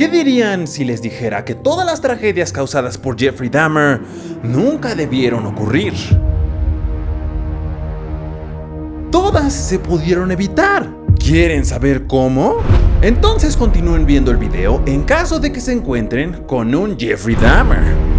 ¿Qué dirían si les dijera que todas las tragedias causadas por Jeffrey Dahmer nunca debieron ocurrir? Todas se pudieron evitar. ¿Quieren saber cómo? Entonces continúen viendo el video en caso de que se encuentren con un Jeffrey Dahmer.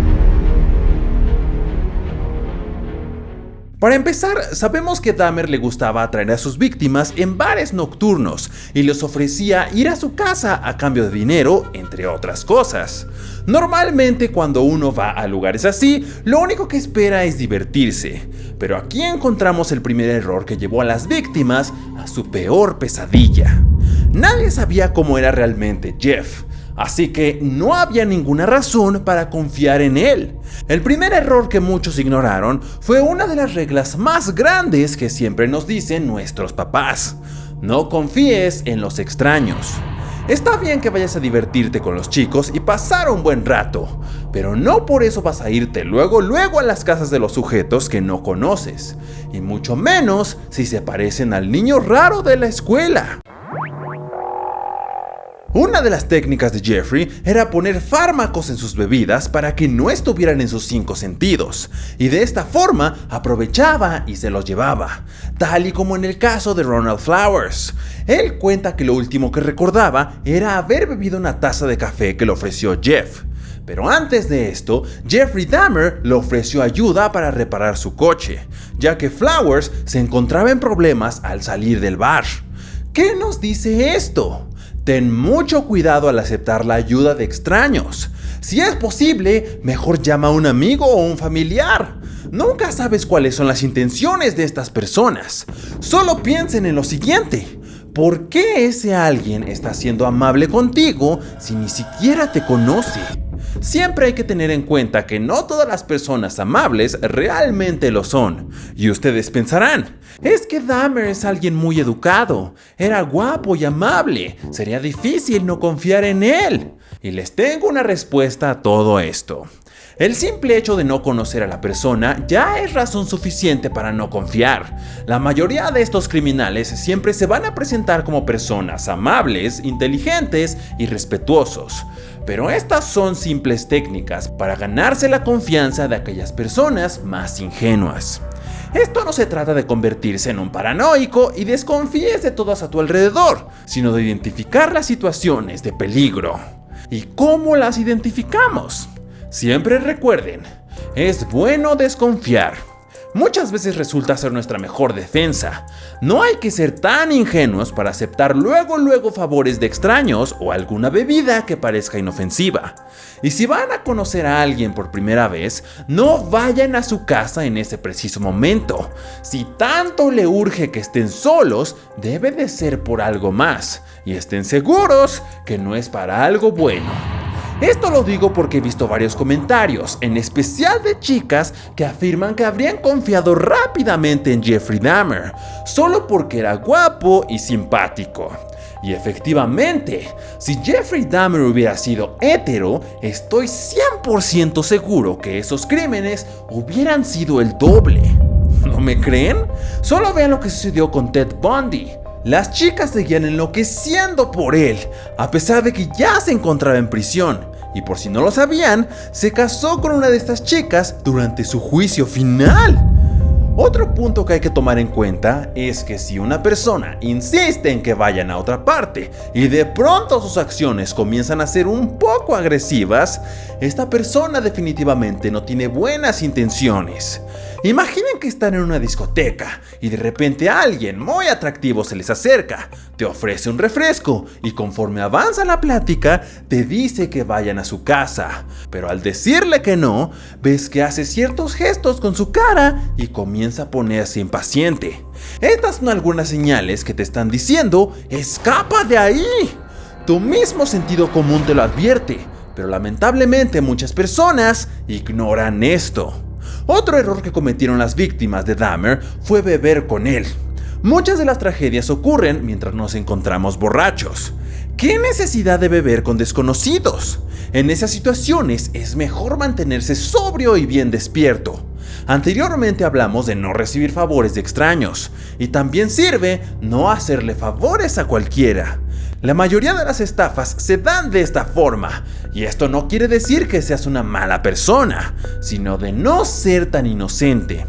Para empezar, sabemos que Dahmer le gustaba atraer a sus víctimas en bares nocturnos y les ofrecía ir a su casa a cambio de dinero, entre otras cosas. Normalmente cuando uno va a lugares así, lo único que espera es divertirse, pero aquí encontramos el primer error que llevó a las víctimas a su peor pesadilla. Nadie sabía cómo era realmente Jeff, así que no había ninguna razón para confiar en él. El primer error que muchos ignoraron fue una de las reglas más grandes que siempre nos dicen nuestros papás: no confíes en los extraños. Está bien que vayas a divertirte con los chicos y pasar un buen rato, pero no por eso vas a irte luego a las casas de los sujetos que no conoces, y mucho menos si se parecen al niño raro de la escuela. Una de las técnicas de Jeffrey era poner fármacos en sus bebidas para que no estuvieran en sus 5 sentidos, y de esta forma aprovechaba y se los llevaba, tal y como en el caso de Ronald Flowers. Él cuenta que lo último que recordaba era haber bebido una taza de café que le ofreció Jeff. Pero antes de esto, Jeffrey Dahmer le ofreció ayuda para reparar su coche, ya que Flowers se encontraba en problemas al salir del bar. ¿Qué nos dice esto? Ten mucho cuidado al aceptar la ayuda de extraños. Si es posible, mejor llama a un amigo o un familiar. Nunca sabes cuáles son las intenciones de estas personas. Solo piensen en lo siguiente: ¿por qué ese alguien está siendo amable contigo si ni siquiera te conoce? Siempre hay que tener en cuenta que no todas las personas amables realmente lo son. Y ustedes pensarán: es que Dahmer es alguien muy educado, era guapo y amable, sería difícil no confiar en él. Y les tengo una respuesta a todo esto. El simple hecho de no conocer a la persona ya es razón suficiente para no confiar. La mayoría de estos criminales siempre se van a presentar como personas amables, inteligentes y respetuosos. Pero estas son simples técnicas para ganarse la confianza de aquellas personas más ingenuas. Esto no se trata de convertirse en un paranoico y desconfíes de todos a tu alrededor, sino de identificar las situaciones de peligro. ¿Y cómo las identificamos? Siempre recuerden, es bueno desconfiar. Muchas veces resulta ser nuestra mejor defensa. No hay que ser tan ingenuos para aceptar luego favores de extraños o alguna bebida que parezca inofensiva. Y si van a conocer a alguien por primera vez, no vayan a su casa en ese preciso momento. Si tanto le urge que estén solos, debe de ser por algo más. Y estén seguros que no es para algo bueno. Esto lo digo porque he visto varios comentarios, en especial de chicas que afirman que habrían confiado rápidamente en Jeffrey Dahmer, solo porque era guapo y simpático. Y efectivamente, si Jeffrey Dahmer hubiera sido hetero, estoy 100% seguro que esos crímenes hubieran sido el doble. ¿No me creen? Solo vean lo que sucedió con Ted Bundy. Las chicas seguían enloqueciendo por él, a pesar de que ya se encontraba en prisión. Y por si no lo sabían, se casó con una de estas chicas durante su juicio final. Otro punto que hay que tomar en cuenta es que si una persona insiste en que vayan a otra parte y de pronto sus acciones comienzan a ser un poco agresivas, esta persona definitivamente no tiene buenas intenciones. Imaginen que están en una discoteca y de repente alguien muy atractivo se les acerca, te ofrece un refresco y conforme avanza la plática te dice que vayan a su casa. Pero al decirle que no, ves que hace ciertos gestos con su cara y comienza a ponerse impaciente. Estas son algunas señales que te están diciendo: ¡escapa de ahí! Tu mismo sentido común te lo advierte, pero lamentablemente muchas personas ignoran esto. Otro error que cometieron las víctimas de Dahmer fue beber con él. Muchas de las tragedias ocurren mientras nos encontramos borrachos. ¿Qué necesidad de beber con desconocidos? En esas situaciones es mejor mantenerse sobrio y bien despierto. Anteriormente hablamos de no recibir favores de extraños, y también sirve no hacerle favores a cualquiera. La mayoría de las estafas se dan de esta forma, y esto no quiere decir que seas una mala persona, sino de no ser tan inocente.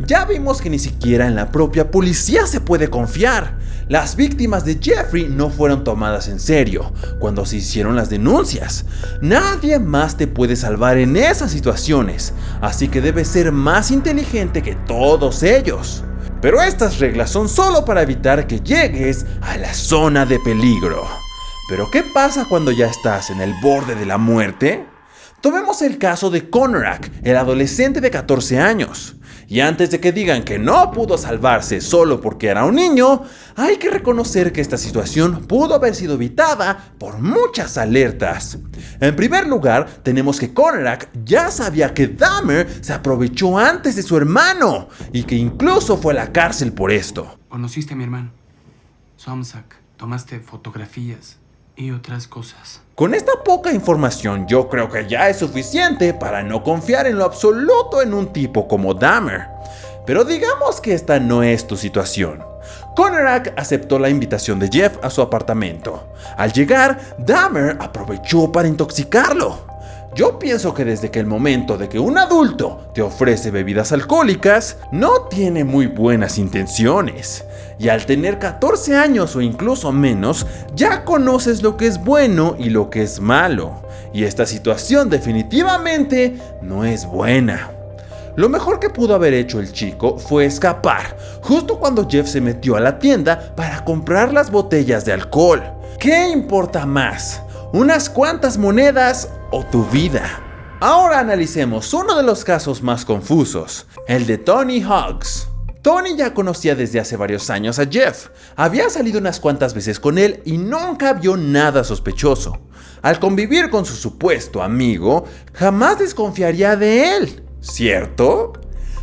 Ya vimos que ni siquiera en la propia policía se puede confiar. Las víctimas de Jeffrey no fueron tomadas en serio cuando se hicieron las denuncias. Nadie más te puede salvar en esas situaciones, así que debes ser más inteligente que todos ellos. Pero estas reglas son solo para evitar que llegues a la zona de peligro. ¿Pero qué pasa cuando ya estás en el borde de la muerte? Tomemos el caso de Conorak, el adolescente de 14 años. Y antes de que digan que no pudo salvarse solo porque era un niño, hay que reconocer que esta situación pudo haber sido evitada por muchas alertas. En primer lugar, tenemos que Conorak ya sabía que Dahmer se aprovechó antes de su hermano y que incluso fue a la cárcel por esto. Conociste a mi hermano, Somsak, tomaste fotografías y otras cosas. Con esta poca información yo creo que ya es suficiente para no confiar en lo absoluto en un tipo como Dahmer. Pero digamos que esta no es tu situación. Conorak aceptó la invitación de Jeff a su apartamento. Al llegar, Dahmer aprovechó para intoxicarlo. Yo pienso que desde que el momento de que un adulto te ofrece bebidas alcohólicas, no tiene muy buenas intenciones. Y al tener 14 años o incluso menos, ya conoces lo que es bueno y lo que es malo. Y esta situación definitivamente no es buena. Lo mejor que pudo haber hecho el chico fue escapar, justo cuando Jeff se metió a la tienda para comprar las botellas de alcohol. ¿Qué importa más? ¿Unas cuantas monedas o tu vida? Ahora analicemos uno de los casos más confusos, el de Tony Hawks. Tony ya conocía desde hace varios años a Jeff, había salido unas cuantas veces con él y nunca vio nada sospechoso. Al convivir con su supuesto amigo, jamás desconfiaría de él, ¿cierto?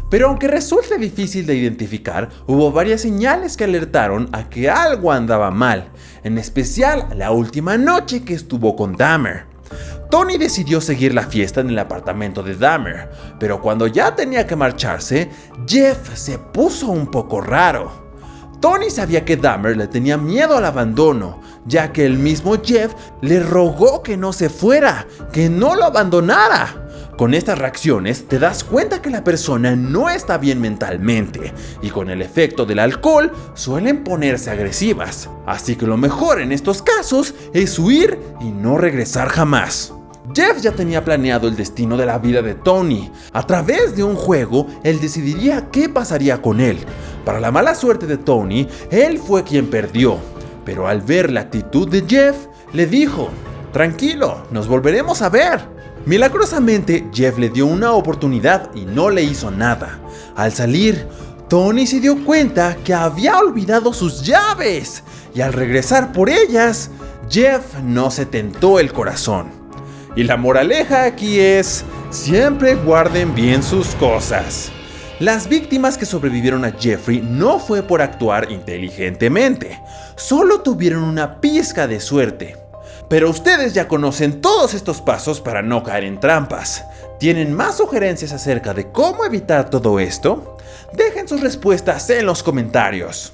Pero aunque resulte difícil de identificar, hubo varias señales que alertaron a que algo andaba mal, en especial la última noche que estuvo con Dahmer. Tony decidió seguir la fiesta en el apartamento de Dahmer, pero cuando ya tenía que marcharse, Jeff se puso un poco raro. Tony sabía que Dahmer le tenía miedo al abandono, ya que el mismo Jeff le rogó que no se fuera, que no lo abandonara. Con estas reacciones te das cuenta que la persona no está bien mentalmente y con el efecto del alcohol suelen ponerse agresivas. Así que lo mejor en estos casos es huir y no regresar jamás. Jeff ya tenía planeado el destino de la vida de Tony. A través de un juego, él decidiría qué pasaría con él. Para la mala suerte de Tony, él fue quien perdió. Pero al ver la actitud de Jeff, le dijo: "Tranquilo, nos volveremos a ver". Milagrosamente, Jeff le dio una oportunidad y no le hizo nada. Al salir, Tony se dio cuenta que había olvidado sus llaves. Y al regresar por ellas, Jeff no se tentó el corazón. Y la moraleja aquí es: siempre guarden bien sus cosas. Las víctimas que sobrevivieron a Jeffrey no fue por actuar inteligentemente, solo tuvieron una pizca de suerte. Pero ustedes ya conocen todos estos pasos para no caer en trampas. ¿Tienen más sugerencias acerca de cómo evitar todo esto? Dejen sus respuestas en los comentarios.